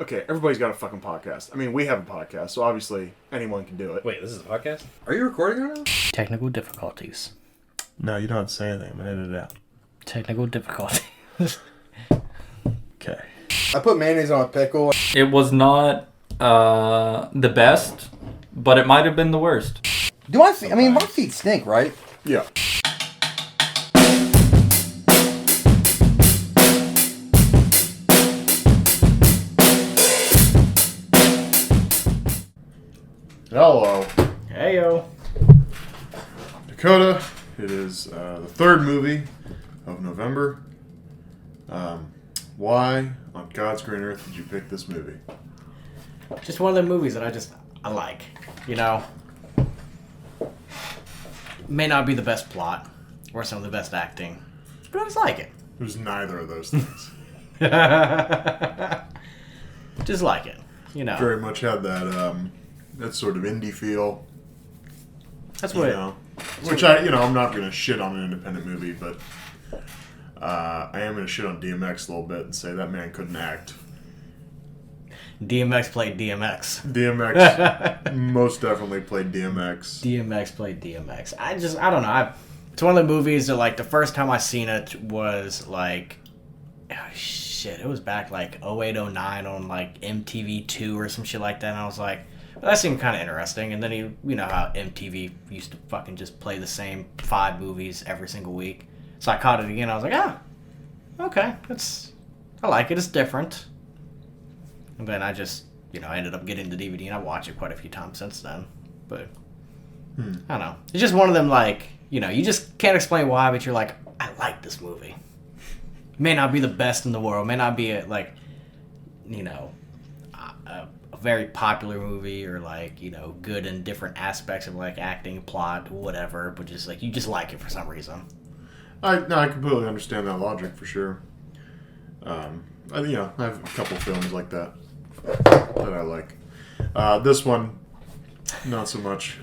Okay, everybody's got a fucking podcast. I mean, we have a podcast, so obviously anyone can do it. Wait, this is a podcast? Are you recording right now? Technical difficulties. No, you don't have to say anything. I'm gonna edit it out. Technical difficulties. Okay. I put mayonnaise on a pickle. It was not the best, but it might have been the worst. Do my feet? I mean, my feet stink, right? Yeah. Hello. Heyo. Dakota. It is the third movie of November. Why on God's green earth did you pick this movie? Just one of the movies that I like. You know, may not be the best plot or some of the best acting, but I just like it. It was neither of those things. Just like it. You know. Very much had that sort of indie feel. That's what. Which I'm not gonna shit on an independent movie, but I am gonna shit on DMX a little bit and say that man couldn't act. DMX played DMX. DMX most definitely played DMX. DMX played DMX. I don't know. It's one of the movies that, like, the first time I seen it was like, oh, shit, it was back like 08, 09 on like MTV2 or some shit like that. And I was like, well, that seemed kind of interesting. And then you know how MTV used to fucking just play the same 5 movies every single week. So I caught it again. I was like, okay, I like it. It's different. And then I just, I ended up getting the DVD and I watched it quite a few times since then. But, I don't know. It's just one of them, like, you just can't explain why, but you're like, I like this movie. It may not be the best in the world. It may not be, a very popular movie or, like, good in different aspects of, like, acting, plot, whatever. But just, like, you just like it for some reason. I completely understand that logic for sure. I have a couple films like that I like. This one, not so much.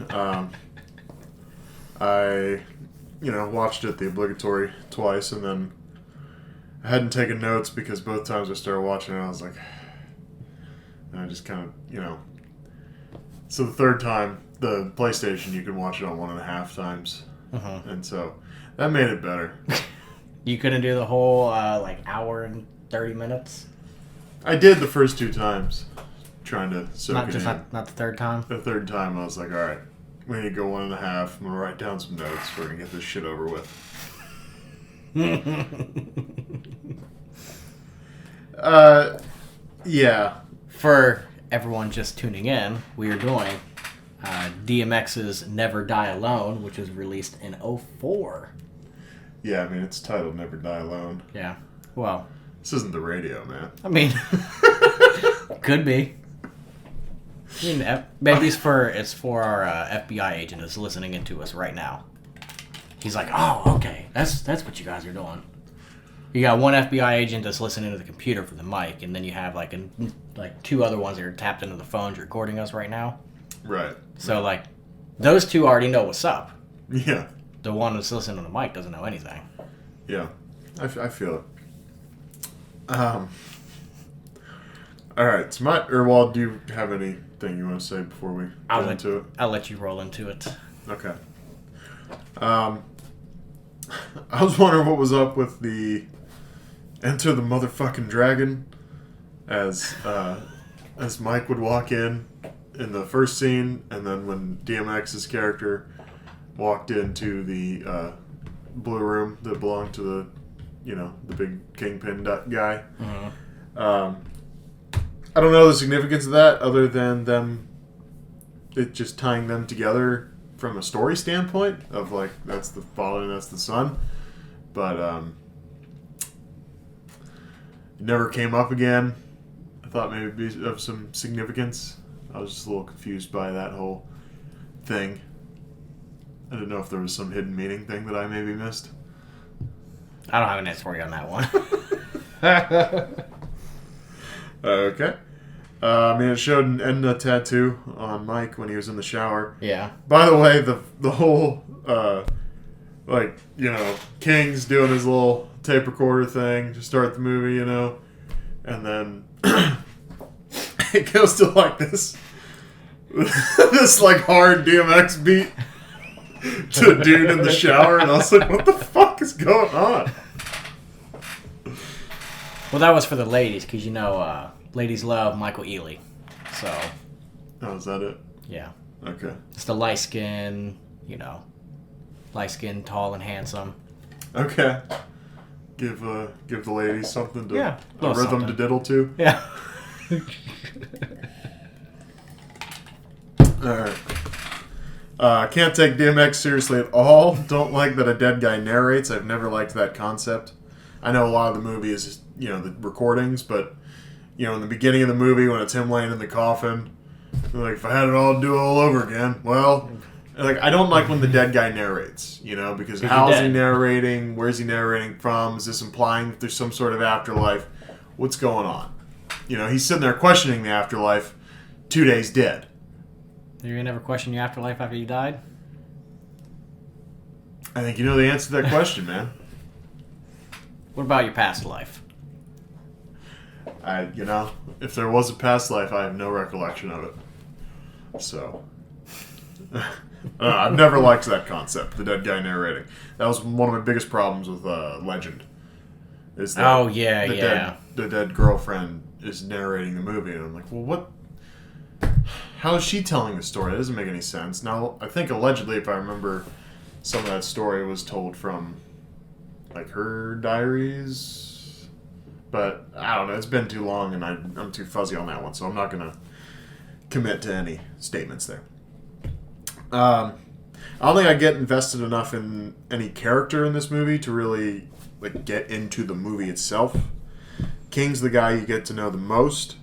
I, watched it the obligatory twice, and then I hadn't taken notes because both times I started watching it, I was like, and I just kind of, So the third time, the PlayStation, you can watch it on 1.5 times, and so that made it better. You couldn't do the whole hour and 30 minutes. I did the first 2 times, trying to soak it in. Not the third time. The third time, I was like, all right, we need to go 1.5. I'm gonna write down some notes. We're gonna get this shit over with. Yeah. For everyone just tuning in, we are doing DMX's "Never Die Alone," which was released in 2004. Yeah, I mean, it's titled "Never Die Alone." Yeah. Well, this isn't the radio, man. I mean, could be. I mean, maybe it's for our FBI agent that's listening into us right now. He's like, oh, okay, that's what you guys are doing. You got one FBI agent that's listening to the computer for the mic, and then you have like 2 other ones that are tapped into the phones recording us right now. Right. So like, those 2 already know what's up. Yeah. The one that's listening to the mic doesn't know anything. Yeah, I feel it. All right, so do you have anything you want to say before we get into it? I'll let you roll into it. Okay. I was wondering what was up with the Enter the Motherfucking Dragon as Mike would walk in the first scene, and then when DMX's character walked into the blue room that belonged to the big kingpin guy. Mm-hmm. I don't know the significance of that other than it just tying them together from a story standpoint of like that's the father and that's the son, but it never came up again. I thought maybe it'd be of some significance. I was just a little confused by that whole thing. I didn't know if there was some hidden meaning thing that I maybe missed. I don't have an answer for you on that one. Okay. I mean, it showed an Edna tattoo on Mike when he was in the shower. Yeah. By the way, the whole, King's doing his little tape recorder thing to start the movie, and then it goes to like this like hard DMX beat to a dude in the shower, and I was like, what the fuck is going on? Well, that was for the ladies, because ladies love Michael Ealy. So. Oh, is that it? Yeah. Okay. It's the light skin, tall and handsome. Okay. Give the ladies something to Yeah, a rhythm something to diddle to. Yeah. Alright. Can't take DMX seriously at all. Don't like that a dead guy narrates. I've never liked that concept. I know a lot of the movie is, the recordings, but, in the beginning of the movie when it's him laying in the coffin, like, if I had it all to do all over again, well, like, I don't like when the dead guy narrates, because how's he narrating? Where's he narrating from? Is this implying that there's some sort of afterlife? What's going on? He's sitting there questioning the afterlife, 2 days dead. You're gonna never question your afterlife after you died? I think you know the answer to that question, man. What about your past life? If there was a past life, I have no recollection of it. So, I've never liked that concept, the dead guy narrating. That was one of my biggest problems with Legend. Is that the dead girlfriend is narrating the movie, and I'm like, well, what? How is she telling the story? That doesn't make any sense. Now, I think allegedly, if I remember, some of that story was told from, like, her diaries. But, I don't know, it's been too long, and I'm too fuzzy on that one, so I'm not going to commit to any statements there. I don't think I get invested enough in any character in this movie to really, like, get into the movie itself. King's the guy you get to know the most.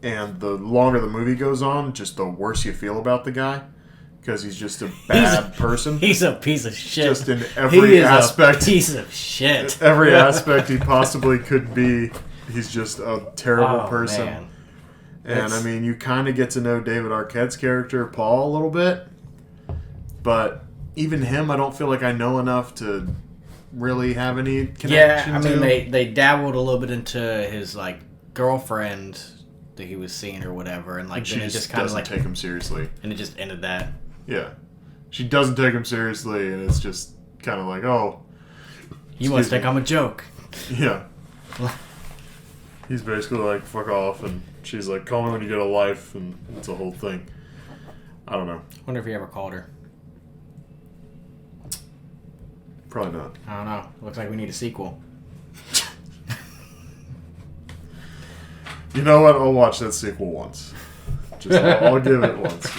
And the longer the movie goes on, just the worse you feel about the guy. Because he's just a bad person. He's a piece of shit. Just in every aspect. A piece of shit. Every aspect he possibly could be, he's just a terrible person. Man. And, I mean, you kind of get to know David Arquette's character, Paul, a little bit. But even him, I don't feel like I know enough to really have any connection to. They dabbled a little bit into his, like, girlfriend that he was seeing or whatever, and like she then it just kind of like take him seriously, and it just ended that. Yeah, she doesn't take him seriously, and it's just kind of like, oh, you must think I'm a joke. Yeah. He's basically like, fuck off, and she's like, call me when you get a life, and it's a whole thing. I don't know. Wonder if he ever called her. Probably not. I don't know. Looks like we need a sequel. You know what? I'll watch that sequel once. I'll give it once,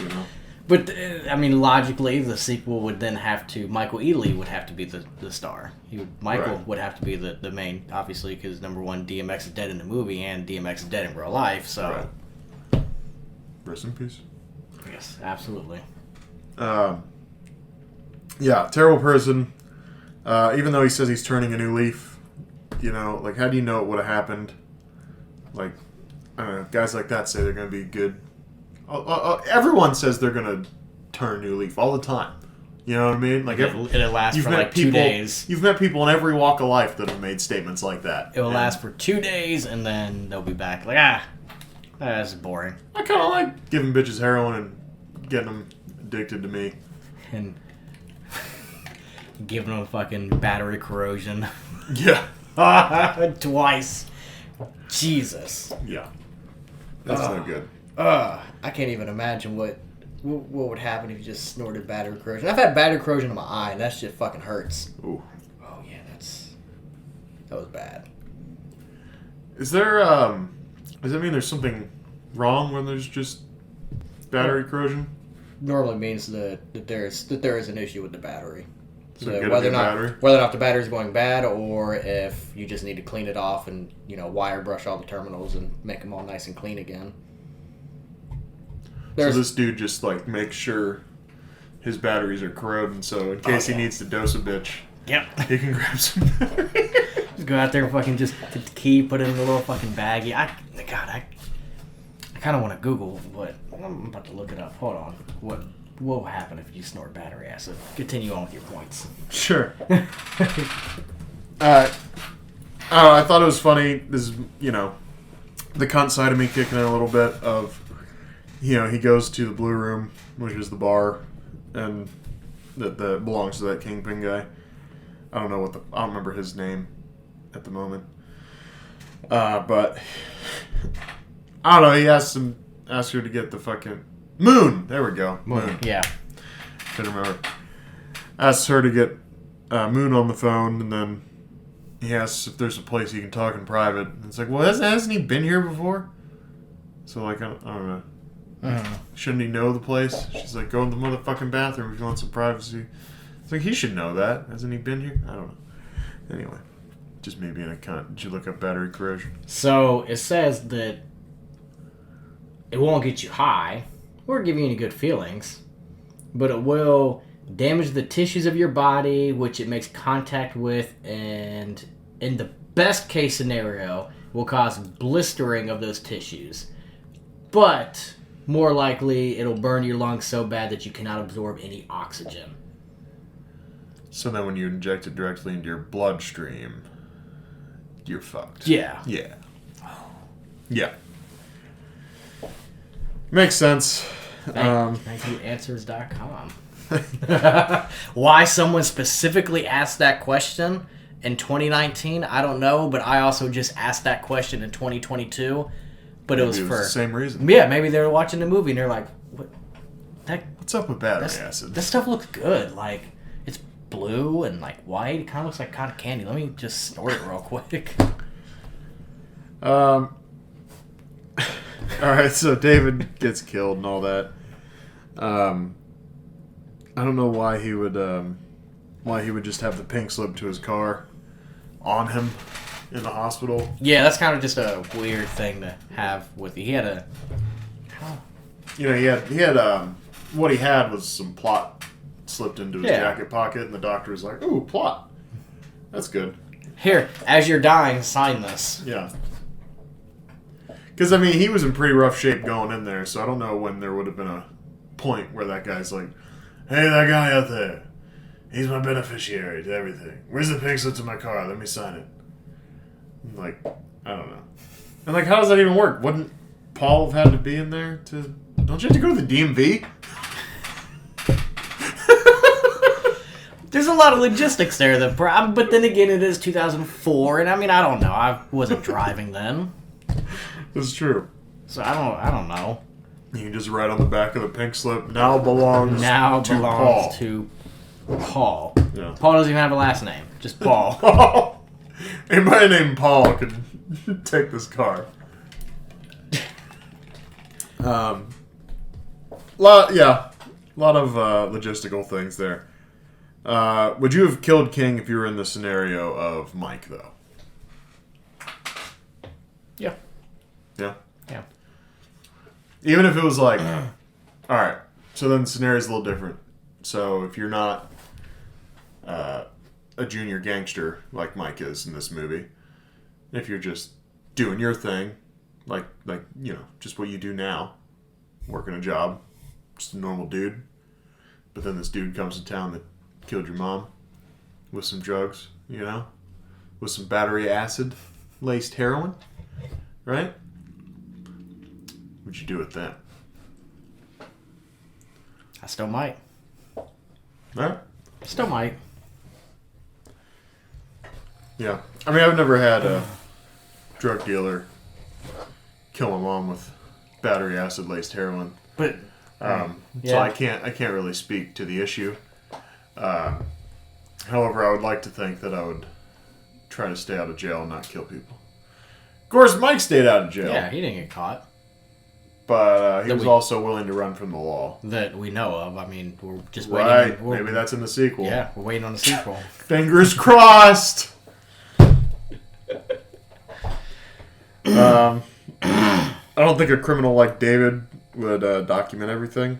But, logically, the sequel would then have to... Michael Ealy would have to be the star. Michael would have to be the main, obviously, because, number one, DMX is dead in the movie, and DMX is dead in real life, so... Right. Rest in peace. Yes, absolutely. Yeah, terrible person. Even though he says he's turning a new leaf, like, how do you know it would have happened? Like... I don't know, guys like that say they're going to be good. Everyone says they're going to turn a new leaf all the time. You know what I mean? Like it'll last for like 2 days. You've met people in every walk of life that have made statements like that. It will last for 2 days, and then they'll be back. Like, that's boring. I kind of like giving bitches heroin and getting them addicted to me. And giving them fucking battery corrosion. Yeah. Twice. Jesus. Yeah. That's no good. I can't even imagine what would happen if you just snorted battery corrosion. I've had battery corrosion in my eye, and that shit fucking hurts. Ooh. Oh yeah, that was bad. Is there does that mean there's something wrong when there's just battery corrosion? Normally means that there is an issue with the battery. So whether or not the battery's going bad, or if you just need to clean it off and wire brush all the terminals and make them all nice and clean again. So this dude just like makes sure his batteries are corroding, so in case he needs to dose a bitch, he can grab some battery. Just go out there and fucking just get the key, put it in a little fucking baggie. I kind of want to Google, but I'm about to look it up. Hold on. What will happen if you snort battery acid? Continue on with your points. Sure. I thought it was funny. This is, the cunt side of me kicking in a little bit of, he goes to the Blue Room, which is the bar, and that belongs to that Kingpin guy. I don't remember his name at the moment. But I don't know. He asked her to get the fucking Moon. There we go. Moon. Yeah. Couldn't remember. Asks her to get Moon on the phone, and then he asks if there's a place he can talk in private. And it's like, well, hasn't he been here before? So, like, I don't know. Shouldn't he know the place? She's like, go in the motherfucking bathroom if you want some privacy. It's like, he should know that. Hasn't he been here? I don't know. Anyway, just me being a cunt. Did you look up battery corrosion? So, it says that it won't get you high or give you any good feelings, but it will damage the tissues of your body, which it makes contact with, and in the best case scenario, will cause blistering of those tissues. But more likely, it'll burn your lungs so bad that you cannot absorb any oxygen. So then when you inject it directly into your bloodstream, you're fucked. Yeah. Yeah. Yeah. Makes sense. Thank you, answers.com. Why someone specifically asked that question in 2019, I don't know, but I also just asked that question in 2022. But it was for the same reason. Yeah, maybe they were watching the movie and they're like, What's up with battery acid? This stuff looks good. Like, it's blue and like white. It kind of looks like cotton candy. Let me just snort it real quick. All right, so David gets killed and all that. I don't know why he would just have the pink slip to his car on him in the hospital. Yeah, that's kind of just a weird thing to have with you. He had a... He had what he had was some plot slipped into his jacket pocket, and the doctor was like, ooh, plot. That's good. Here, as you're dying, sign this. Yeah. Because, I mean, he was in pretty rough shape going in there, so I don't know when there would have been a point where that guy's like, hey, that guy out there, he's my beneficiary to everything. Where's the pink slip to my car? Let me sign it. Like, I don't know. And, like, how does that even work? Wouldn't Paul have had to be in there to... Don't you have to go to the DMV? There's a lot of logistics there, but then again, it is 2004, and I mean, I don't know. I wasn't driving then. This is true. So I don't know. You can just write on the back of the pink slip, now belongs to Paul. Yeah. Paul doesn't even have a last name. Just Paul. Paul. Anybody named Paul could take this car. A lot of logistical things there. Would you have killed King if you were in the scenario of Mike, though? Yeah. Yeah? Yeah. Even if it was like, alright, so then the scenario's a little different. So if you're not a junior gangster like Mike is in this movie, if you're just doing your thing, like just what you do now, working a job, just a normal dude, but then this dude comes to town that killed your mom with some drugs, with some battery acid laced heroin, right? What'd you do with that? I still might. Right? Still might. Yeah. I mean, I've never had a drug dealer kill my mom with battery acid laced heroin. But so I can't really speak to the issue. However, I would like to think that I would try to stay out of jail and not kill people. Of course, Mike stayed out of jail. Yeah, he didn't get caught. But he was also willing to run from the law. That we know of. I mean, we're just waiting. Right. Maybe that's in the sequel. Yeah, we're waiting on the sequel. Fingers crossed! I don't think a criminal like David would document everything.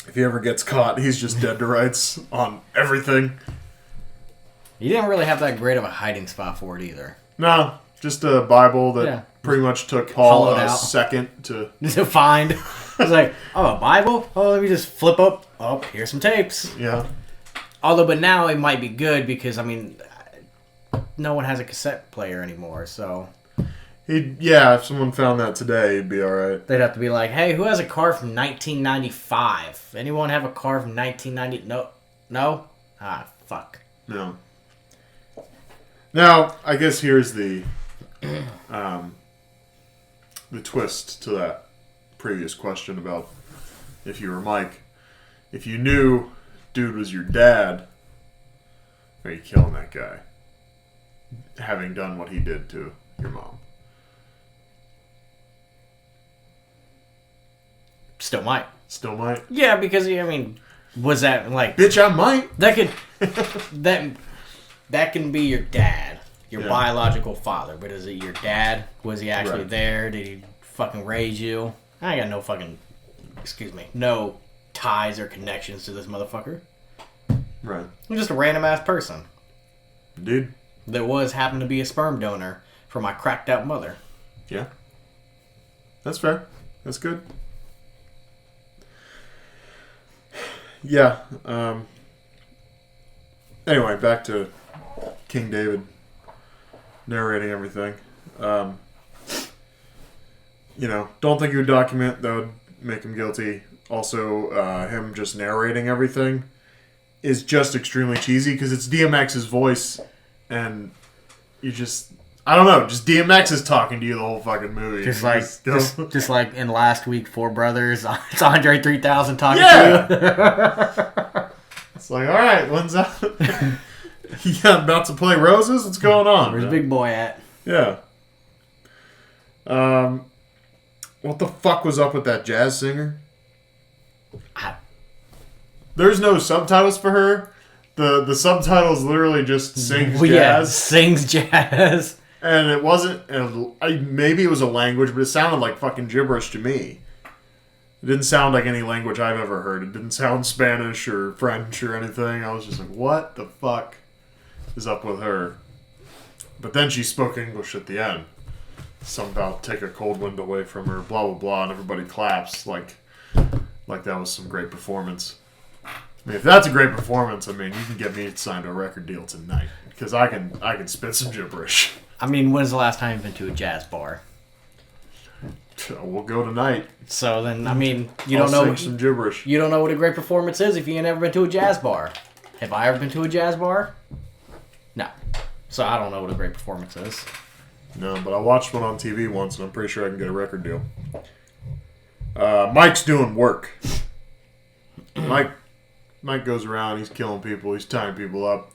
If he ever gets caught, he's just dead to rights on everything. He didn't really have that great of a hiding spot for it either. No, just a Bible that pretty much took Paul a second to find. It's like, oh, a Bible? Oh, let me just flip up. Oh, here's some tapes. Yeah. Although, but now it might be good because, I mean, no one has a cassette player anymore, so... If someone found that today, he'd be all right. They'd have to be like, hey, who has a car from 1995? Anyone have a car from 1990? No? Ah, fuck. No. Now, I guess here's the twist to that previous question about if you were Mike. If you knew dude was your dad, are you killing that guy? Having done what he did to your mom. Still might. Still might? Yeah, because, I mean, was that, like... Bitch, I might. That could... that can be your dad. Your biological father. But is it your dad? Was he actually there? Did he fucking raise you? I ain't got no fucking... Excuse me. No ties or connections to this motherfucker. Right. I'm just a random-ass person. Dude. That happened to be a sperm donor for my cracked-out mother. Yeah. That's fair. That's good. Yeah. Anyway, back to King David narrating everything. Don't think he would document. That would make him guilty. Also, him just narrating everything is just extremely cheesy because it's DMX's voice, and you just... I don't know. Just DMX is talking to you the whole fucking movie. Just like in last week, Four Brothers, it's Andre 3000 talking to you. It's like, all right, when's that? Yeah, about to play Roses? What's going on? Where's Big Boy at? Yeah. What the fuck was up with that jazz singer? There's no subtitles for her. The subtitles literally just sings jazz. Yeah, sings jazz. And it wasn't... maybe it was a language, but it sounded like fucking gibberish to me. It didn't sound like any language I've ever heard. It didn't sound Spanish or French or anything. I was just like, what the fuck is up with her? But then she spoke English at the end. Somehow take a cold wind away from her, blah, blah, blah, and everybody claps like that was some great performance. I mean, if that's a great performance, I mean, you can get me signed to a record deal tonight. Because I can spit some gibberish. I mean, when's the last time you've been to a jazz bar? We'll go tonight. So then, I mean, I'll sing some gibberish. You don't know what a great performance is if you ain't ever been to a jazz bar. Have I ever been to a jazz bar? No. So I don't know what a great performance is. No, but I watched one on TV once, and I'm pretty sure I can get a record deal. Mike's doing work. Mike goes around, he's killing people, he's tying people up.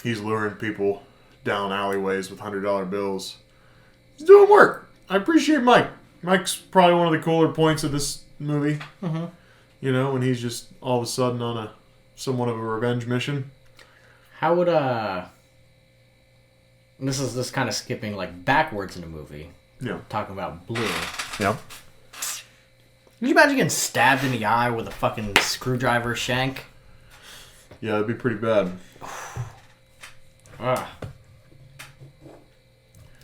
He's luring people down alleyways with $100 bills. He's doing work. I appreciate Mike. Mike's probably one of the cooler points of this movie. Mm-hmm. When he's just all of a sudden on somewhat of a revenge mission. How would this is kind of skipping like backwards in the movie. Yeah. Talking about Blue. Yeah. Can you imagine getting stabbed in the eye with a fucking screwdriver shank? Yeah, that'd be pretty bad.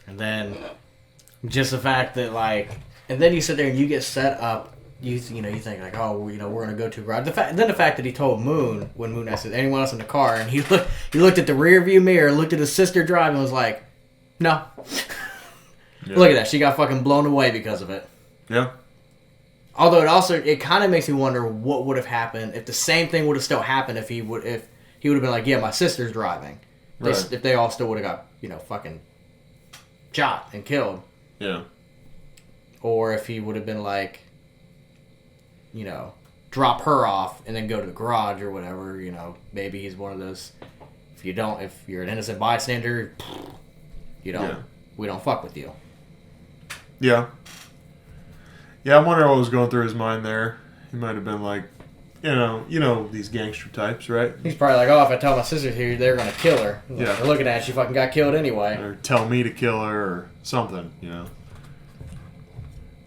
And then just the fact that and then you sit there and you get set up. You think like, oh, we're gonna go to a garage. The fact that he told Moon when Moon asked anyone else in the car, and he looked at the rear view mirror, looked at his sister driving, and was like, no. Yeah. Look at that, she got fucking blown away because of it. Yeah. Although it kind of makes me wonder what would have happened if the same thing would have still happened if he would have been like, yeah, my sister's driving. Right. If they all still would have got fucking shot and killed. Yeah. Or if he would have been like, drop her off and then go to the garage or whatever. Maybe he's one of those. If you're an innocent bystander, we don't fuck with you. Yeah. Yeah, I'm wondering what was going through his mind there. He might have been like, these gangster types, right? He's probably like, oh, if I tell my sister here, they're going to kill her. Yeah. They're looking at it, she fucking got killed anyway. Or tell me to kill her or something,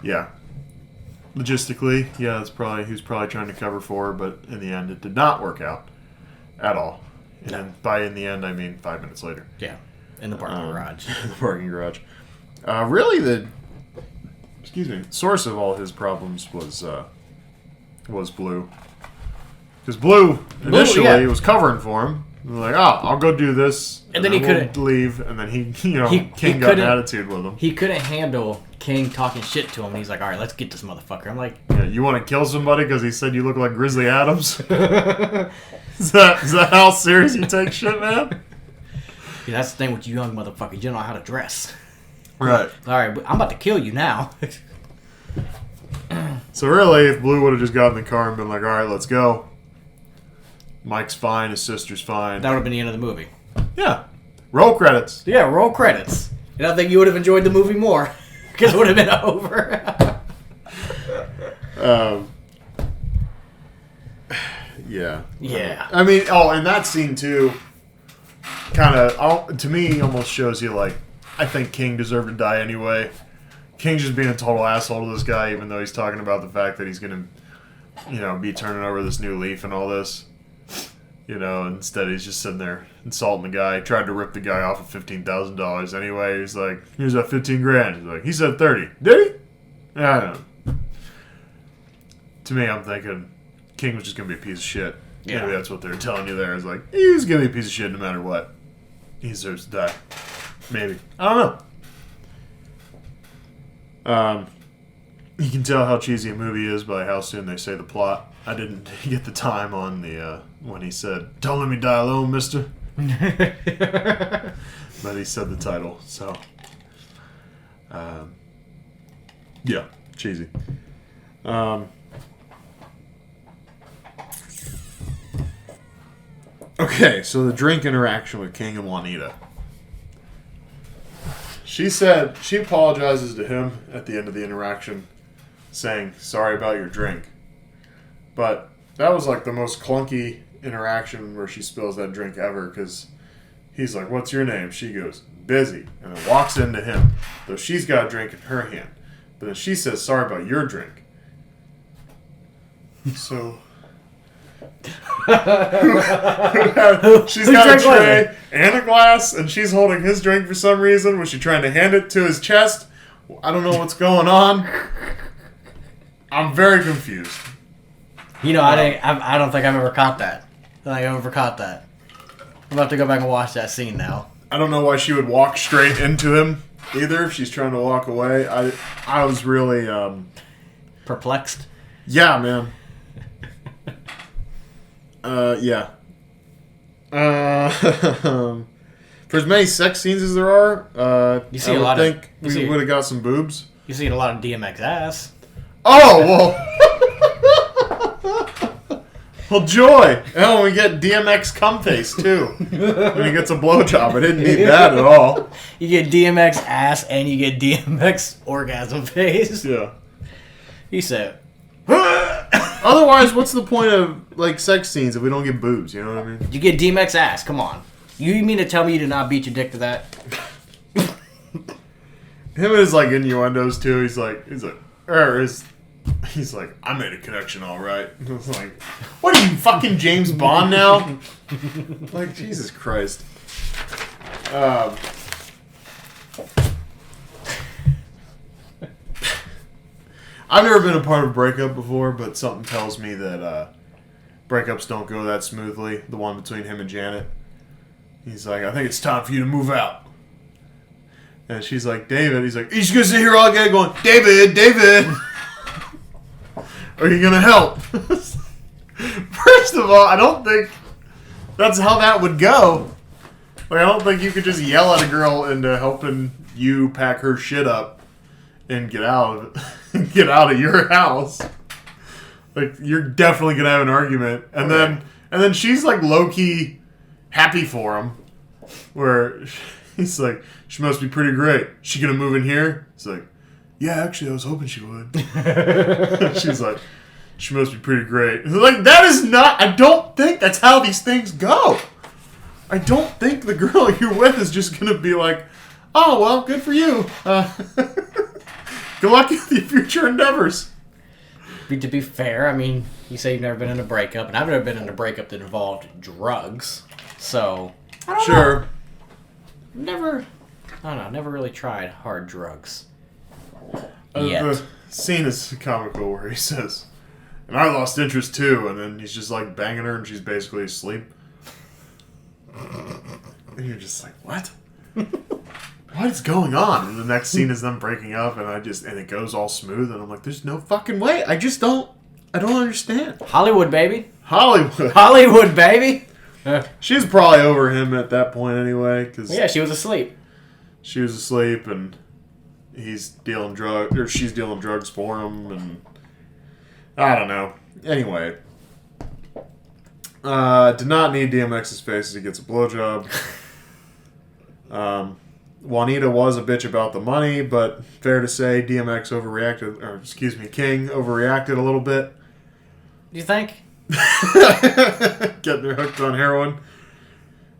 Yeah. Logistically, yeah, he was probably trying to cover for her, but in the end, it did not work out at all. And by in the end, I mean 5 minutes later. Yeah, in the parking garage. In the parking garage. Really, the source of all his problems was Blue. Because Blue initially was covering for him. Like, oh, I'll go do this, And then he couldn't leave, and then he King got an couldn't- attitude with him. He couldn't handle King talking shit to him, and he's like, all right, let's get this motherfucker. I'm like, Yeah, you want to kill somebody because he said you look like Grizzly Adams? Is that how serious you take shit, man? yeah, that's the thing with you young motherfuckers. You don't know how to dress. Right. All right, but I'm about to kill you now. So really, if Blue would have just gotten in the car and been like, all right, let's go. Mike's fine, his sister's fine. That would have been the end of the movie. Yeah. Roll credits. Yeah, roll credits. And I think you would have enjoyed the movie more because it would have been over. Yeah. Yeah. I mean, and that scene too, kind of, to me, almost shows you, like, I think King deserved to die anyway. King's just being a total asshole to this guy, even though he's talking about the fact that he's going to, be turning over this new leaf and all this. Instead he's just sitting there insulting the guy. Tried to rip the guy off of $15,000 anyway. He's like, here's that 15 grand. He's like, he said 30. Did he? Yeah, I don't know. To me, I'm thinking King was just going to be a piece of shit. Yeah. Maybe that's what they're telling you there. Is like, he's going to be a piece of shit no matter what. He deserves to die. Maybe. I don't know. You can tell how cheesy a movie is by how soon they say the plot. I didn't get the time on the when he said, "Don't let me die alone, mister." But he said the title, so yeah, cheesy. Okay, so the drink interaction with King and Juanita. She said she apologizes to him at the end of the interaction, saying, "Sorry about your drink." But that was like the most clunky interaction where she spills that drink ever, because he's like, "What's your name?" She goes, "Busy," and then walks into him, though she's got a drink in her hand. But then she says, "Sorry about your drink." So she's got a tray and a glass, and she's holding his drink for some reason. Was she trying to hand it to his chest? I don't know what's going on. I'm very confused. I don't think I've ever caught that. I don't think I've ever caught that. I'm about to go back and watch that scene now. I don't know why she would walk straight into him either if she's trying to walk away. I was really Perplexed. yeah, man. Yeah. For as many sex scenes as there are, You see I a would lot of- think you we see- would have got some boobs. You see a lot of DMX ass. Oh, well. Well, joy. And we get DMX cum face, too. When he gets a blowjob. I didn't need that at all. You get DMX ass and you get DMX orgasm face. Yeah. He said, Otherwise, what's the point of, like, sex scenes if we don't get boobs? You know what I mean? you get DMX ass. Come on. You mean to tell me you did not beat your dick to that? Him and his, like, innuendos, too. He's like, I made a connection, all right. I was like, what are you, fucking James Bond now? Like, Jesus Christ. I've never been a part of a breakup before, but something tells me that breakups don't go that smoothly. The one between him and Janet. He's like, I think it's time for you to move out. And she's like, David. He's like, you just gonna sit here all day going, David. Are you gonna help? First of all, I don't think that's how that would go. Like, I don't think you could just yell at a girl into helping you pack her shit up and get out of your house. Like, you're definitely gonna have an argument, and then she's like low key happy for him, where he's like, she must be pretty great. She gonna move in here? He's like, yeah, actually, I was hoping she would. She's like, she must be pretty great. Like, that is not, I don't think that's how these things go. I don't think the girl you're with is just going to be like, oh, well, good for you. Good luck with your future endeavors. To be fair, I mean, you say you've never been in a breakup, and I've never been in a breakup that involved drugs. So, I don't know. Never really tried hard drugs. Yet. The scene is comical where he says, and I lost interest too, and then he's just like banging her and she's basically asleep. And you're just like, what? What is going on? And the next scene is them breaking up, and it goes all smooth, and I'm like, there's no fucking way. I don't understand. Hollywood, baby. Hollywood. Hollywood, baby. She was probably over him at that point anyway, cause Yeah, she was asleep. she was asleep, and she's dealing drugs for him, and I don't know. Anyway, did not need DMX's face as he gets a blowjob. Juanita was a bitch about the money, but fair to say King overreacted a little bit. Do you think? Getting her hooked on heroin.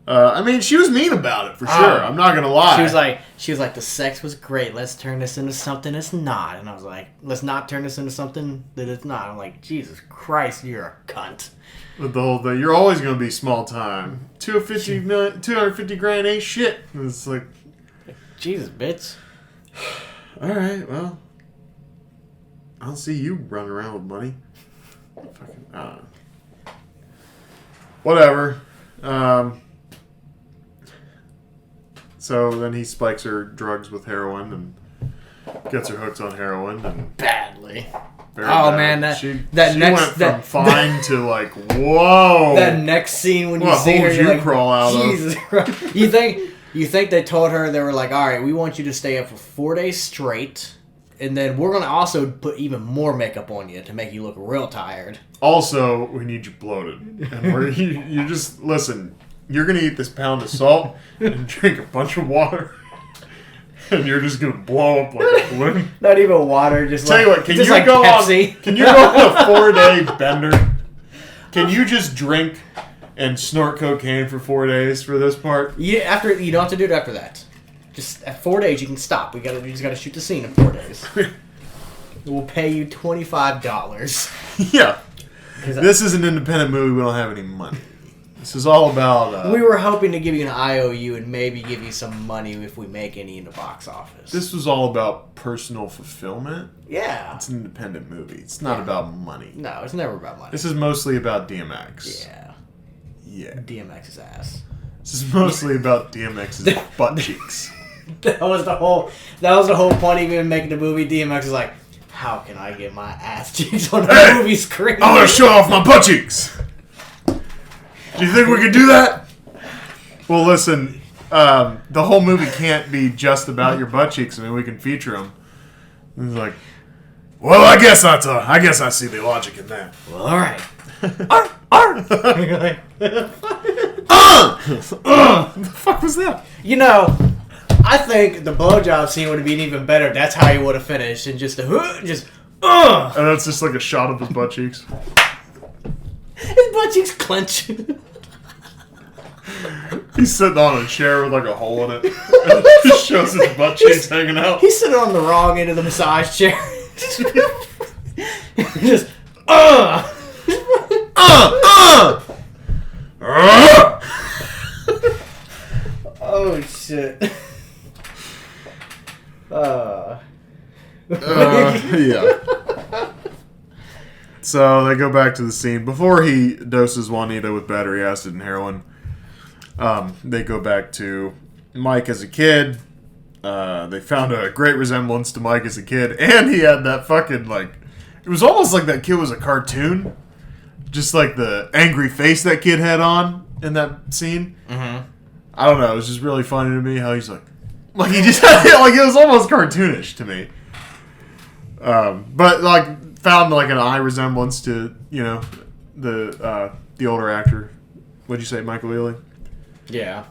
I mean, she was mean about it for sure. I'm not gonna lie. She was like, the sex was great. Let's turn this into something it's not. And I was like, let's not turn this into something that it's not. I'm like, Jesus Christ, you're a cunt. With the whole thing, you're always gonna be small time. 250 grand ain't shit. It's like, Jesus, bitch. all right, well, I don't see you running around with money. Fucking, I don't know. Whatever. So then he spikes her drugs with heroin and gets her hooked on heroin and Badly. very Oh, bad. man, she next went from fine to like, whoa. That next scene when you What see her, holes you're you like, crawl out of? Jesus Christ. You think they told her, they were like, all right, we want you to stay up for 4 days straight, and then we're going to also put even more makeup on you to make you look real tired. Also, we need you bloated. And you just, listen, you're going to eat this pound of salt and drink a bunch of water, and you're just going to blow up like a balloon. Not even water, just Tell you what, can you like go Pepsi. on a 4-day bender? Can you just drink and snort cocaine for 4 days for this part? Yeah, you don't have to do it after that. Just at 4 days, you can stop. We just got to shoot the scene in 4 days. We'll pay you $25. Yeah. This is an independent movie. We don't have any money. This is all about... we were hoping to give you an IOU and maybe give you some money if we make any in the box office. This was all about personal fulfillment. Yeah. It's an independent movie. It's not about money. No, it's never about money. This is mostly about DMX. Yeah. Yeah. DMX's ass. This is mostly about DMX's butt cheeks. That was the whole point of even making the movie. DMX is like, how can I get my ass cheeks on a movie screen? I'm gonna show off my butt cheeks. Do you think we could do that? Well, listen, the whole movie can't be just about your butt cheeks. I mean, we can feature them. He's like, well, I guess I see the logic in that. Well, all right. What the fuck was that? You know, I think the blowjob scene would have been even better. That's how he would have finished, and just. And that's just like a shot of his butt cheeks. His butt cheeks clench. He's sitting on a chair with like a hole in it. And it just shows his butt cheeks hanging out. He's sitting on the wrong end of the massage chair. Just. Oh shit. Yeah. So they go back to the scene before he doses Juanita with battery acid and heroin. They go back to Mike as a kid. They found a great resemblance to Mike as a kid, and he had that fucking like. It was almost like that kid was a cartoon, just like the angry face that kid had on in that scene. Mm-hmm. I don't know. It was just really funny to me how he's like he just had like it was almost cartoonish to me. But like found like an eye resemblance to the older actor. What'd you say, Michael Ealy? Yeah.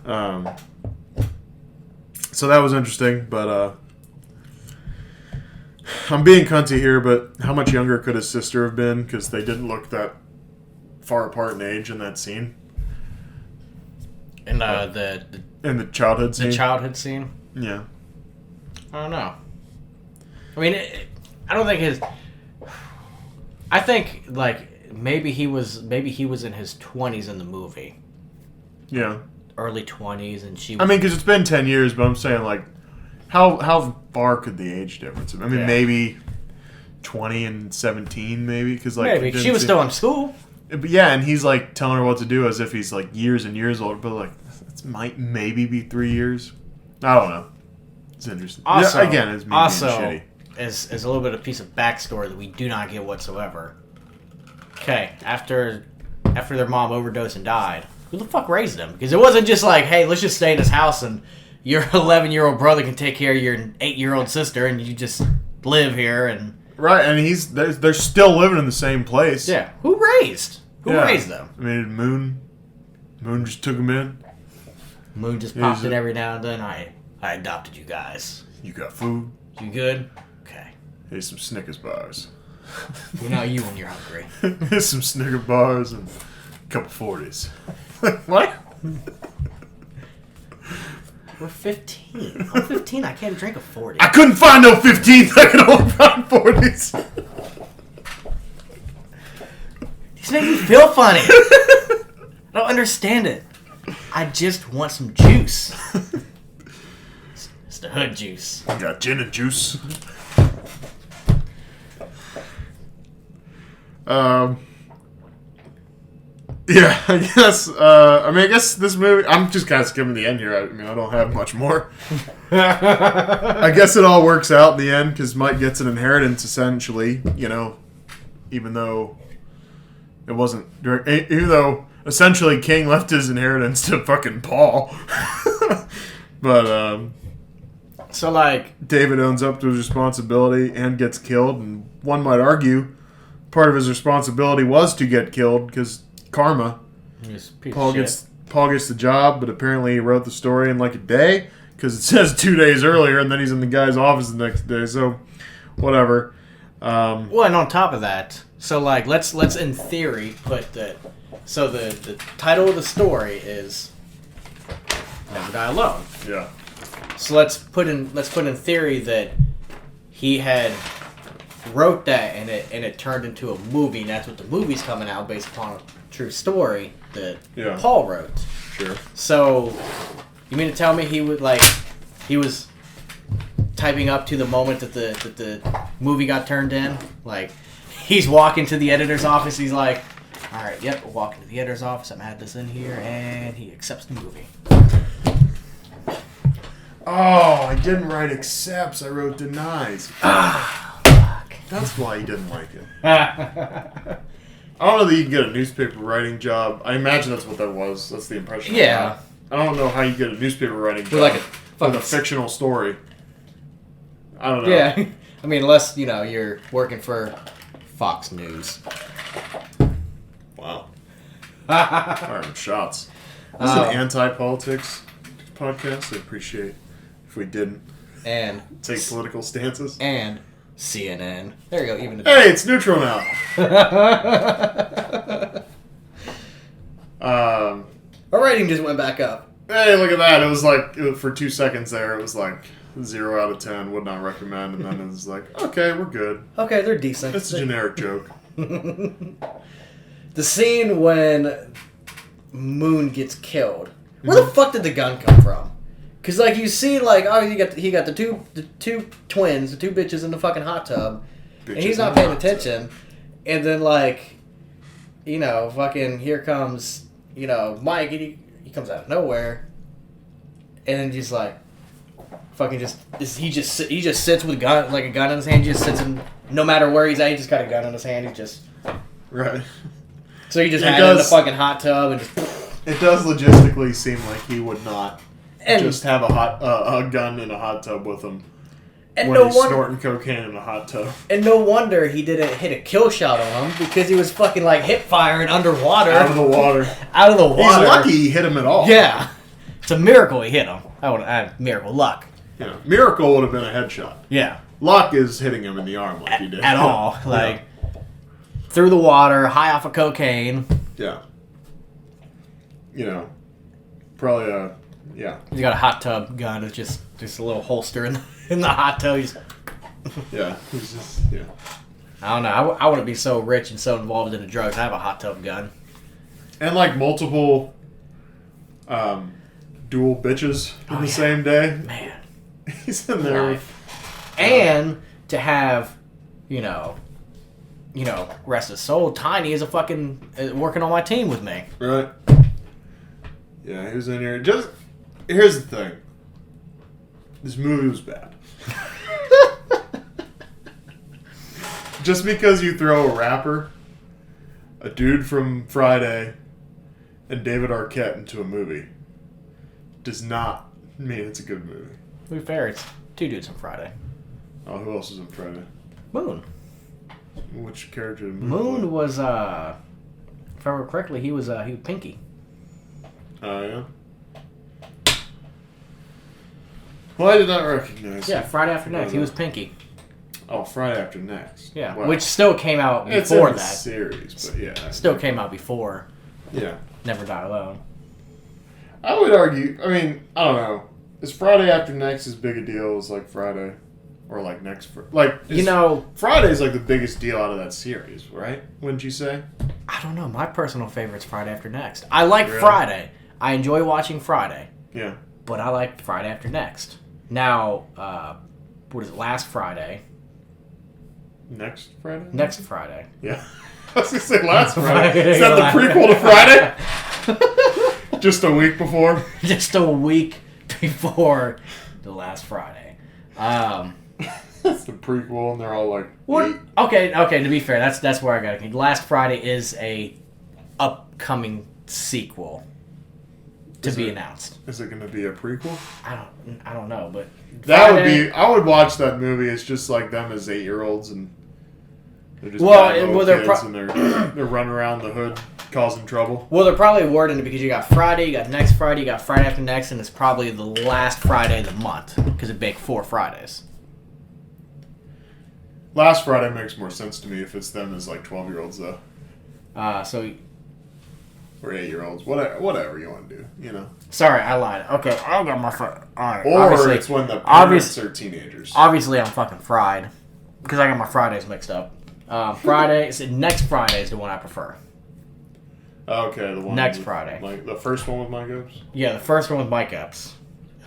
So that was interesting, but I'm being cunty here, but how much younger could his sister have been? Because they didn't look that far apart in age in that scene. In in the childhood scene. The childhood scene. Yeah. I don't know. I mean, I don't think his. I think like maybe he was in his 20s in the movie. Yeah. Early 20s, and she. I mean, because it's been 10 years, but I'm saying like, how far could the age difference? I mean, maybe 20 and 17, maybe because like maybe still in school. But yeah, and he's like telling her what to do as if he's like years and years older. But like, It might maybe be 3 years. I don't know. It's interesting. Also, yeah, again, it's me being shitty. As a little bit of piece of backstory that we do not get whatsoever. Okay, after their mom overdosed and died, who the fuck raised them? Because it wasn't just like, hey, let's just stay in this house and your 11-year-old brother can take care of your 8-year-old sister and you just live here and... Right, and they're still living in the same place. Yeah. Who raised them? I mean, Moon just took them in. Moon just popped in every now and then. I adopted you guys. You got food. You good? Okay. Here's some Snickers bars. You know you when you're hungry. Here's some Snickers bars and a couple 40s. What? We're 15. I'm 15. I can't drink a 40. I couldn't find no 15s. I could only find 40s. These make me feel funny. I don't understand it. I just want some juice. It's the hood juice. I got gin and juice. Yeah, I guess. I guess this movie. I'm just kind of skimming the end here. I don't have much more. I guess it all works out in the end because Mike gets an inheritance essentially. Even though it wasn't. Even though essentially King left his inheritance to fucking Paul. But so like David owns up to his responsibility and gets killed, and one might argue part of his responsibility was to get killed because karma. Paul gets the job, but apparently he wrote the story in like a day because it says 2 days earlier, and then he's in the guy's office the next day. So, whatever. Well, and on top of that, so like let's in theory put that. So the title of the story is Never Die Alone. Yeah. So let's put in theory that he had wrote that and it turned into a movie, and that's what the movie's coming out based upon a true story that Paul wrote. Sure. So you mean to tell me he was typing up to the moment that the movie got turned in? Like he's walking to the editor's office, he's like, all right, yep, we're walking to the editor's office, I'm add this in here, and he accepts the movie. Oh, I didn't write accepts. I wrote denies. Fuck. That's why he didn't like it. I don't know that you can get a newspaper writing job. I imagine that's what that was. That's the impression. Yeah. I don't know how you get a newspaper writing job Like with a fictional story. I don't know. Yeah. I mean, unless, you're working for Fox News. Wow. Firing shots. This is an anti-politics podcast. I appreciate if we didn't And take political stances. And CNN. There you go. Even Hey, it's neutral now. our rating just went back up. Hey, look at that. It was like, for 2 seconds there, it was like 0 out of 10, would not recommend. And then it was like, okay, we're good. Okay, they're decent. It's a generic joke. The scene when Moon gets killed. Where the fuck did the gun come from? Because, like, you see, like, oh, he got the two twins, the two bitches in the fucking hot tub, and he's not paying attention. And then, like, fucking here comes, Mike, and he comes out of nowhere, and then just like, fucking he just sits with a gun in his hand. He just sits in, no matter where he's at, he just got a gun in his hand. He just Right. So he just had it in the fucking hot tub and just. It does logistically seem like he would not just have a gun in a hot tub with him when he's snorting cocaine in a hot tub. And no wonder he didn't hit a kill shot on him because he was fucking like hip firing underwater. Out of the water. Out of the water. He's lucky he hit him at all. Yeah. It's a miracle he hit him. I have miracle luck. Yeah. Miracle would have been a headshot. Yeah. Luck is hitting him in the arm like he did. At all. Like, through the water, high off of cocaine. Yeah. Probably He's got a hot tub gun. It's just a little holster in the hot tub. He's just, I don't know. I wouldn't be so rich and so involved in the drugs. I have a hot tub gun. And like multiple dual bitches in the same day. Man. He's in there. And to have, rest his soul, Tiny is a fucking working on my team with me. Right. Yeah, he was in here. Just here's the thing. This movie was bad. Just because you throw a rapper, a dude from Friday, and David Arquette into a movie does not mean it's a good movie. To be fair, it's 2 dudes on Friday. Oh, who else is in Friday? Moon. Which character? Did Moon was, if I remember correctly, he was Pinky. Oh, yeah? Well, I did not recognize Yeah, him. Friday After Next, he was Pinky. Oh, Friday After Next. Yeah, Wow. which still came out It's before in the that. series, but yeah. Still came out before Yeah. Never Die Alone. I would argue, I mean, I don't know. Is Friday After Next as big a deal as, like, Friday? Or, like, next... Friday's, like, the biggest deal out of that series, right? Wouldn't you say? I don't know. My personal favorite's Friday After Next. I like Really? Friday. I enjoy watching Friday. Yeah. But I like Friday After Next. Now, what is it, last Friday? Next Friday? Next Friday. Yeah. I was going to say last Friday. Friday. Is that the prequel to Friday? Just a week before? Just a week before the last Friday. That's the prequel, and they're all like, What? eight. Okay, to be fair, that's where I got it. Last Friday is a upcoming sequel to be announced. Is it going to be a prequel? I don't know, but That Friday- would be. I would watch that movie. It's just like them as 8-year-olds, and they're just Well, bad little well, they're kids, pro- and they're running around the hood causing trouble. Well, they're probably wording it because you got Friday, you got next Friday, you got Friday After Next, and it's probably the last Friday of the month because it make 4 Fridays. Last Friday makes more sense to me if it's them as like 12-year-olds though, So or 8-year-olds. Whatever you want to do, you know. sorry, I lied. Okay, I got my all right. Or obviously, it's when the obvious- parents are teenagers. obviously I'm fucking fried because I got my Fridays mixed up. Friday, so next Friday is the one I prefer. Okay, the one Next with, Friday. like the first one with Mike Epps. Yeah, the first one with Mike Epps.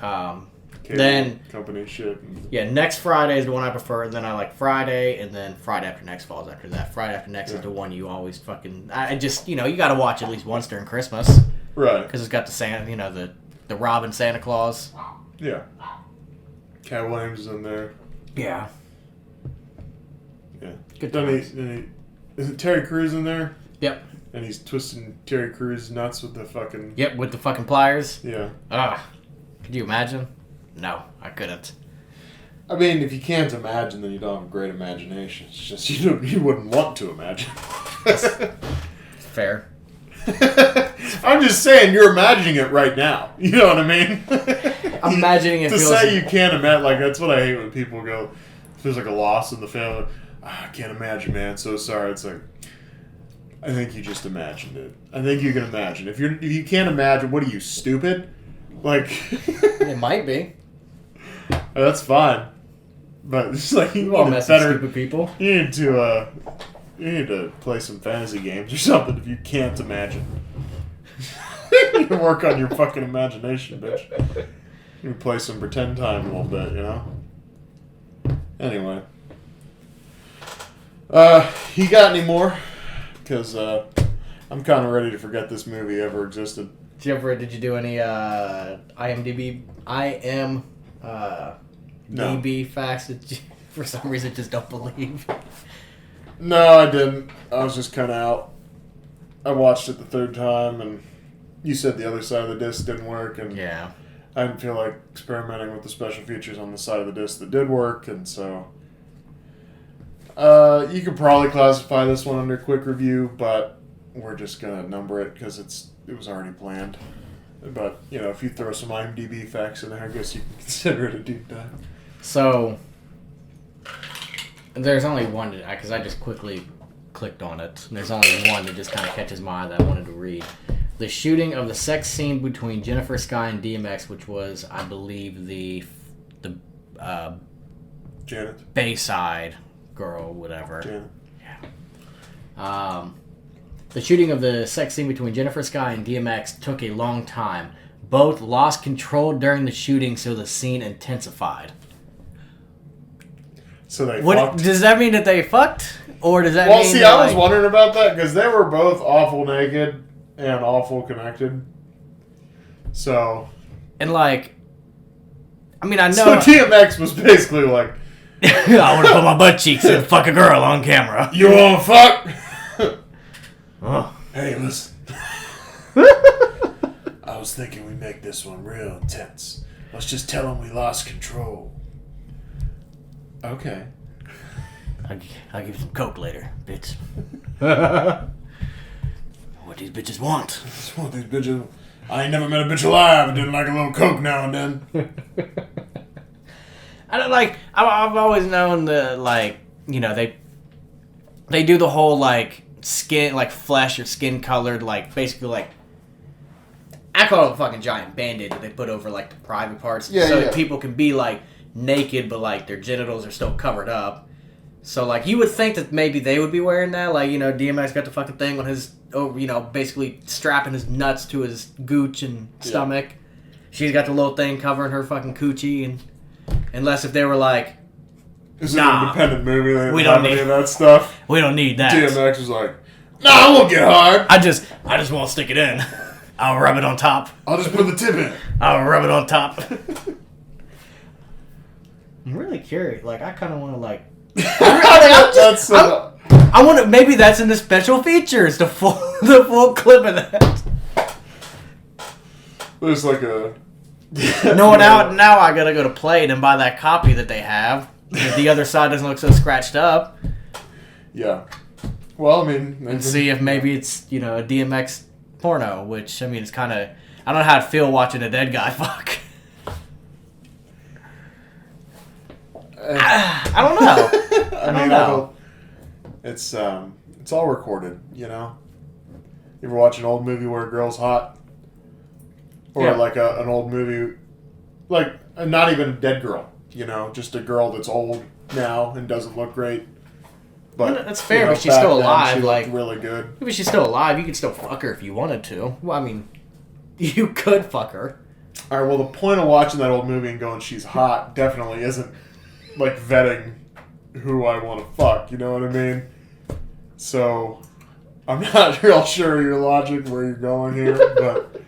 Cable Then- company shit. And, Yeah, next Friday is the one I prefer. Then I like Friday, and then Friday After Next falls after that. Friday After Next is the one you always fucking. I just you got to watch at least once during Christmas right. because it's got the Santa, the Robin Santa Claus. Yeah. Cat Williams is in there. Yeah. Yeah. Good Then times. is it Terry Crews in there? Yep. And he's twisting Terry Crews nuts with the fucking... Yep, with the fucking pliers. Yeah. Could you imagine? No, I couldn't. I mean, if you can't imagine, then you don't have a great imagination. It's just you wouldn't want to imagine. Fair. I'm just saying, you're imagining it right now. You know what I mean? I'm imagining it to feels... say you can't imagine, like, that's what I hate when people go, there's like a loss in the family. I can't imagine, man. So sorry. It's like, I think you just imagined it. I think you can imagine. If you can't imagine, what are you, stupid? Like, It might be. that's fine. But it's like you All need messy, better. stupid people. You need to play some fantasy games or something if you can't imagine. You need to work on your fucking imagination, bitch. You can play some pretend time a little bit, you know? Anyway. You got any more? Because I'm kind of ready to forget this movie ever existed. Did you do any IMDb DB facts that you, for some reason, just don't believe? No, I didn't. I was just kind of out. I watched it the third time, and you said the other side of the disc didn't work, and Yeah. I didn't feel like experimenting with the special features on the side of the disc that did work, and so you could probably classify this one under quick review, but we're just gonna number it because it was already planned. But if you throw some IMDb facts in there, I guess you can consider it a deep dive. So, there's only one, because I just quickly clicked on it. There's only one that just kind of catches my eye that I wanted to read. The shooting of the sex scene between Jennifer Sky and DMX, which was, I believe, the Janet. Bayside girl, whatever. Janet. The shooting of the sex scene between Jennifer Sky and DMX took a long time. Both lost control during the shooting, so the scene intensified. So they What fucked. does that mean that they fucked, or does that Well, mean? see, that, I was like- wondering about that because they were both awful naked and awful connected. So, And like, I mean, I know. so DMX was basically like, I want to put my butt cheeks and fuck a girl on camera. "You want to fuck? Oh. Hey, listen. I was thinking we make this one real intense. Let's just tell them we lost control." Okay. I'll give you some coke later, bitch. What these bitches want. That's what these bitches. I ain't never met a bitch alive that didn't like a little coke now and then. I don't like. I've always known that, like, you know, they do the whole like skin, like flesh or skin colored, like basically like. I call it a fucking giant band-aid that they put over like the private parts, so that people can be like naked, but like their genitals are still covered up. So like you would think that maybe they would be wearing that, like, you know, DMX got the fucking thing on his, you know, basically strapping his nuts to his gooch and stomach. She's got the little thing covering her fucking coochie, and unless if they were like, It's Nah. an independent movie. They We don't don't have any need- of that stuff. we don't need that. DMX was like, "Nah, I won't get hard. I just won't stick it in. I'll rub it on top. I'll just put the tip in." I'll rub it on top. I'm really curious. Like, I kind of want to like. I want to. Maybe that's in the special features. The full clip of that. There's like a. No, now I gotta go to Play and buy that copy that they have. If the other side doesn't look so scratched up. Yeah. Well, I mean, And see if maybe it's, you know, a DMX porno, which, I mean, it's kind of. I don't know how I'd feel watching a dead guy fuck. I don't know. I mean, know. It's all recorded, you know. You ever watch an old movie where a girl's hot, or Yeah. like an old movie, like not even a dead girl, you know, just a girl that's old now and doesn't look great. But That's fair, you know, but she's back still then, alive. She Like, looked really good. if she's still alive, you could still fuck her if you wanted to. Well, I mean, you could fuck her. All right. Well, the point of watching that old movie and going, "She's hot," definitely isn't like vetting who I want to fuck. You know what I mean? So, I'm not real sure your logic where you're going here, but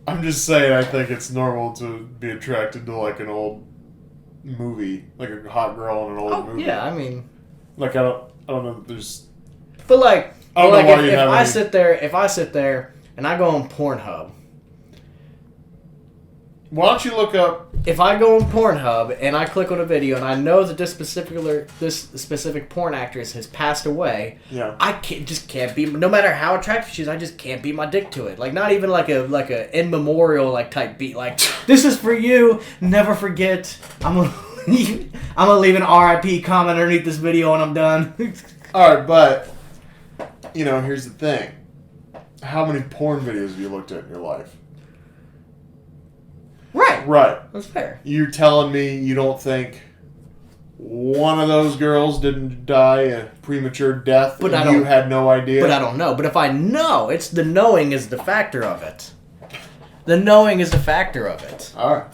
I'm just saying I think it's normal to be attracted to like an old movie, like a hot girl in an old movie. Yeah, I mean, Like I don't know. There's but like, I don't know why you if have I any- sit there and I go on Pornhub. Why don't you look up? If I go on Pornhub and I click on a video and I know that this specific porn actress has passed away, Yeah. I can't be, no matter how attractive she is, I just can't beat my dick to it. Like, not even like a in memorial like type beat. Like, this is for you. Never forget. I'm gonna leave an RIP comment underneath this video when I'm done. All right, but you know, here's the thing: how many porn videos have you looked at in your life? Right. Right. That's fair. You're telling me you don't think one of those girls didn't die a premature death, But and I you don't- had no idea? But I don't know. But if I know, it's the knowing is the factor of it. The knowing is the factor of it. All right.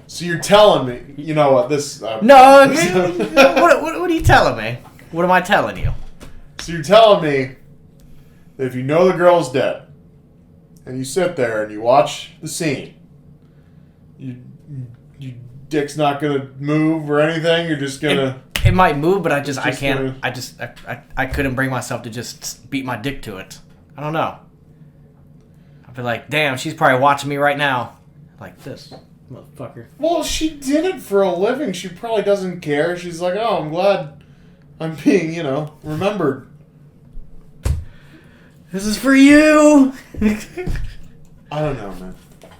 So you're telling me, you know what this? No, what are you telling me? What am I telling you? So you're telling me that if you know the girl's dead, and you sit there and you watch the scene, you dick's not gonna move or anything. You're just gonna. It might move, but I Just can't. gonna- I couldn't bring myself to just beat my dick to it. I don't know. I'd be like, damn, she's probably watching me right now, like this, motherfucker. Well, she did it for a living. She probably doesn't care. She's like, oh, I'm glad I'm being, remembered. This is for you. I don't know, man.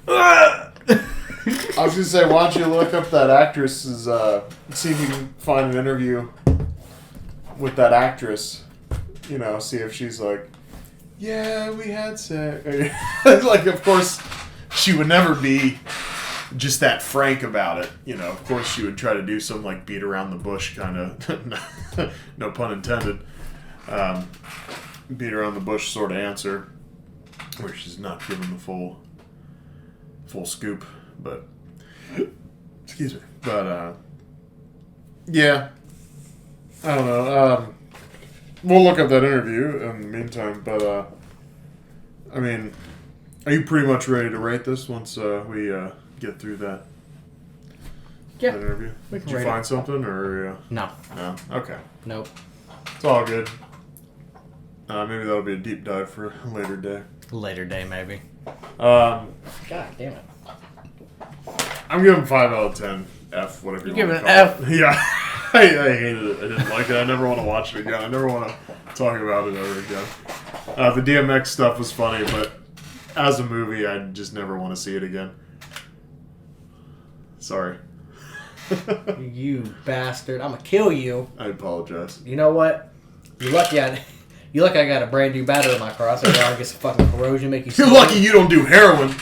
I was gonna say, why don't you look up that actress's, see if you can find an interview with that actress. See if she's like, yeah, we had sex. Like, of course, she would never be just that frank about it. Of course, she would try to do some, like, beat around the bush kind of, no pun intended, beat around the bush sort of answer, where she's not giving the full scoop, but excuse me. But yeah, I don't know. we'll look up that interview in the meantime. But I mean, are you pretty much ready to rate this once we get through that? Yeah. That interview. We can Did you rate find it. something or? No. No. Okay. Nope. It's all good. Maybe that'll be a deep dive for a later day. Later day, maybe. Um, God damn it. I'm giving 5 out of 10. F, whatever you You're want to giving call it it. Yeah. I hated it. I didn't like it. I never want to watch it again. I never want to talk about it ever again. The DMX stuff was funny, but as a movie, I just never want to see it again. Sorry. You bastard. I'm gonna kill you. I apologize. You know what? You're lucky I got a brand new battery in my car, so I don't get some fucking corrosion, make you You're sick. lucky you don't do heroin.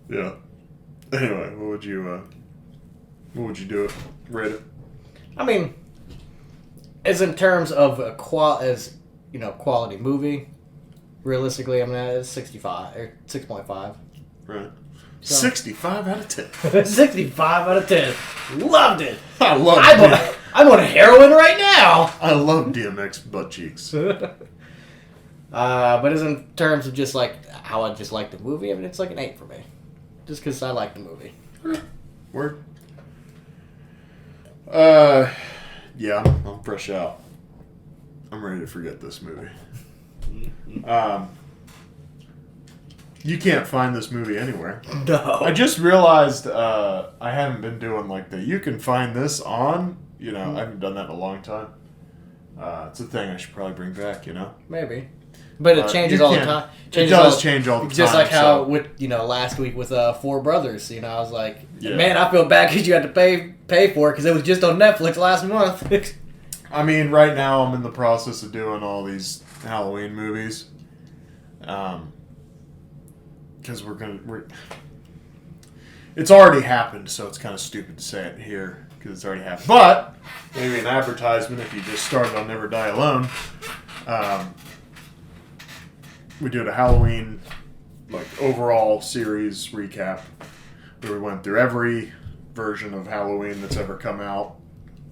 Yeah. Anyway, what would you do it? Rate it? I mean, as in terms of a quality movie, realistically, I'm at 65 or 6.5. Right. So- 65 out of 10. 65 out of 10. Loved it. I love I'm on heroin right now. I love DMX butt cheeks. But as in terms of just like how I just like the movie, I mean, it's like an 8 for me. Just because I like the movie. Word. Yeah, I'm fresh out. I'm ready to forget this movie. You can't find this movie anywhere. No. I just realized I haven't been doing like the you can find this on, I haven't done that in a long time. It's a thing I should probably bring back, Maybe. But it changes you all the can't- time. It does change all the time. Just like how, so- with last week with Four Brothers, I was like, Yeah. man, I feel bad because you had to pay for it because it was just on Netflix last month. I mean, right now I'm in the process of doing all these Halloween movies. Because it's already happened, so it's kind of stupid to say it here because it's already happened. But maybe an advertisement if you just started on Never Die Alone. We did a Halloween overall series recap where we went through every version of Halloween that's ever come out.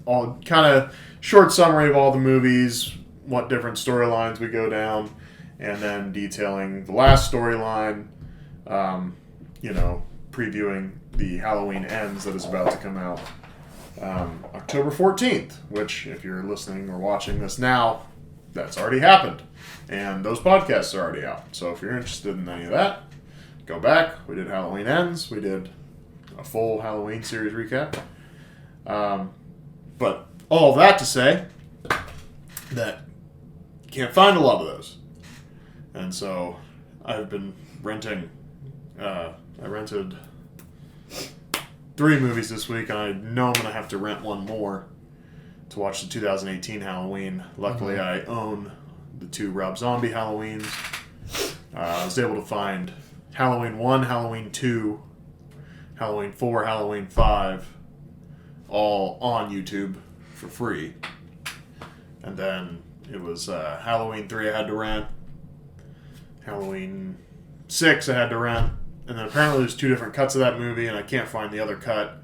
All kind of short summary of all the movies, what different storylines we go down, and then detailing the last storyline. Previewing the Halloween Ends that is about to come out October 14th, which, if you're listening or watching this now, that's already happened. And those podcasts are already out. So if you're interested in any of that, go back. We did Halloween Ends. We did a full Halloween series recap. But all that to say that you can't find a lot of those. And so I've been renting... I rented 3 movies this week, and I know I'm going to have to rent one more to watch the 2018 Halloween. Luckily, I own the 2 Rob Zombie Halloweens. I was able to find Halloween 1, Halloween 2, Halloween 4, Halloween 5, all on YouTube for free. And then it was Halloween 3 I had to rent, Halloween 6 I had to rent, and then apparently there's 2 different cuts of that movie, and I can't find the other cut.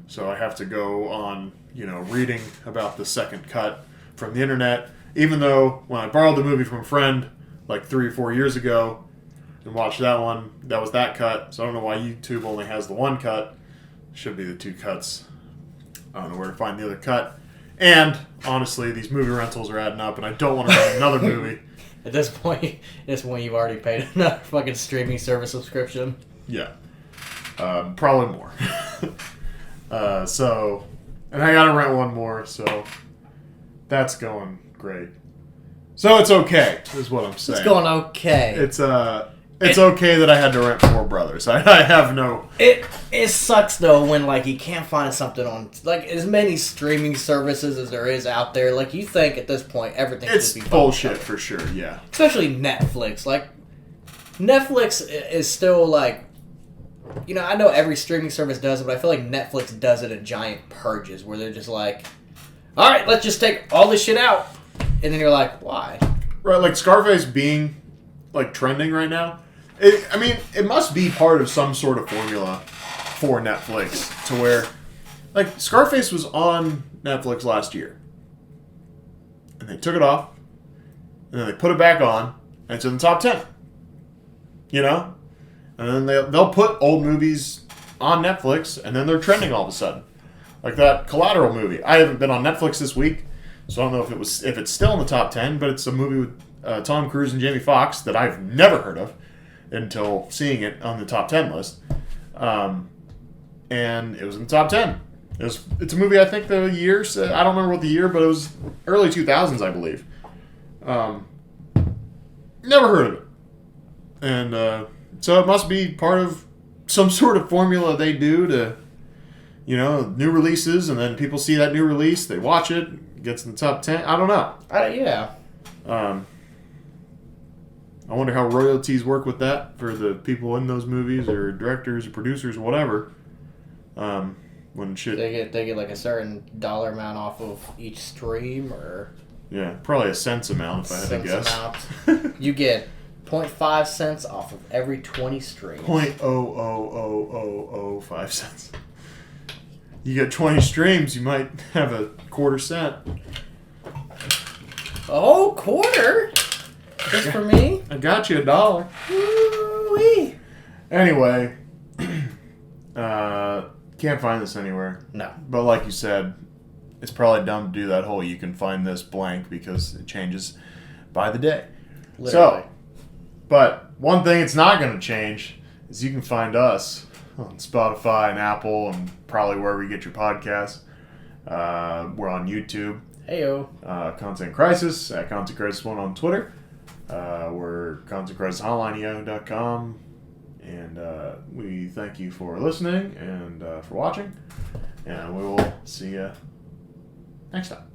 So I have to go on, reading about the second cut from the internet. Even though when I borrowed the movie from a friend 3 or 4 years ago and watched that one, that was that cut. So I don't know why YouTube only has the 1 cut. Should be the 2 cuts. I don't know where to find the other cut. And honestly, these movie rentals are adding up, and I don't want to rent another movie. At this point, you've already paid another fucking streaming service subscription. Yeah. Probably more. And I gotta rent one more, so that's going great. So it's okay, is what I'm saying. It's going okay. It's okay that I had to rent 4 Brothers. I have no... It sucks, though, when, you can't find something on, as many streaming services as there is out there. You think at this point everything It's should be bullshit for sure, yeah. Especially Netflix. Netflix is still, I know every streaming service does it, but I feel like Netflix does it in giant purges where they're just all right, let's just take all this shit out. And then you're like, why? Right, Scarface being, trending right now. It must be part of some sort of formula for Netflix to where Like, Scarface was on Netflix last year. And they took it off. And then they put it back on. And it's in the top 10. You know? And then they'll put old movies on Netflix. And then they're trending all of a sudden. Like that Collateral movie. I haven't been on Netflix this week. So I don't know if it's still in the top 10. But it's a movie with Tom Cruise and Jamie Foxx that I've never heard of until seeing it on the top 10 list. And it was in the top 10. It's a movie, I think the year, I don't remember what the year, but it was early 2000s, I believe. Never heard of it. And so it must be part of some sort of formula they do to, new releases, and then people see that new release, they watch it gets in the top 10. I don't know. Yeah. I wonder how royalties work with that for the people in those movies or directors or producers or whatever. When shit, they get like a certain dollar amount off of each stream, or yeah, probably a cents amount if I had to guess. You get 0.5 cents off of every 20 streams. 0.00005 cents. You get 20 streams, you might have a quarter cent. A whole quarter? Just for me? I got you $1. Woo-wee. Anyway, can't find this anywhere. No. But like you said, it's probably dumb to do that whole you can find this blank because it changes by the day. Literally. So, but one thing it's not going to change is you can find us on Spotify and Apple and probably wherever you get your podcasts. We're on YouTube. Heyo. Content Crisis at Content Crisis 1 on Twitter. We're contentcrisishotlineyahoo.com. And we thank you for listening and for watching. And we will see you next time.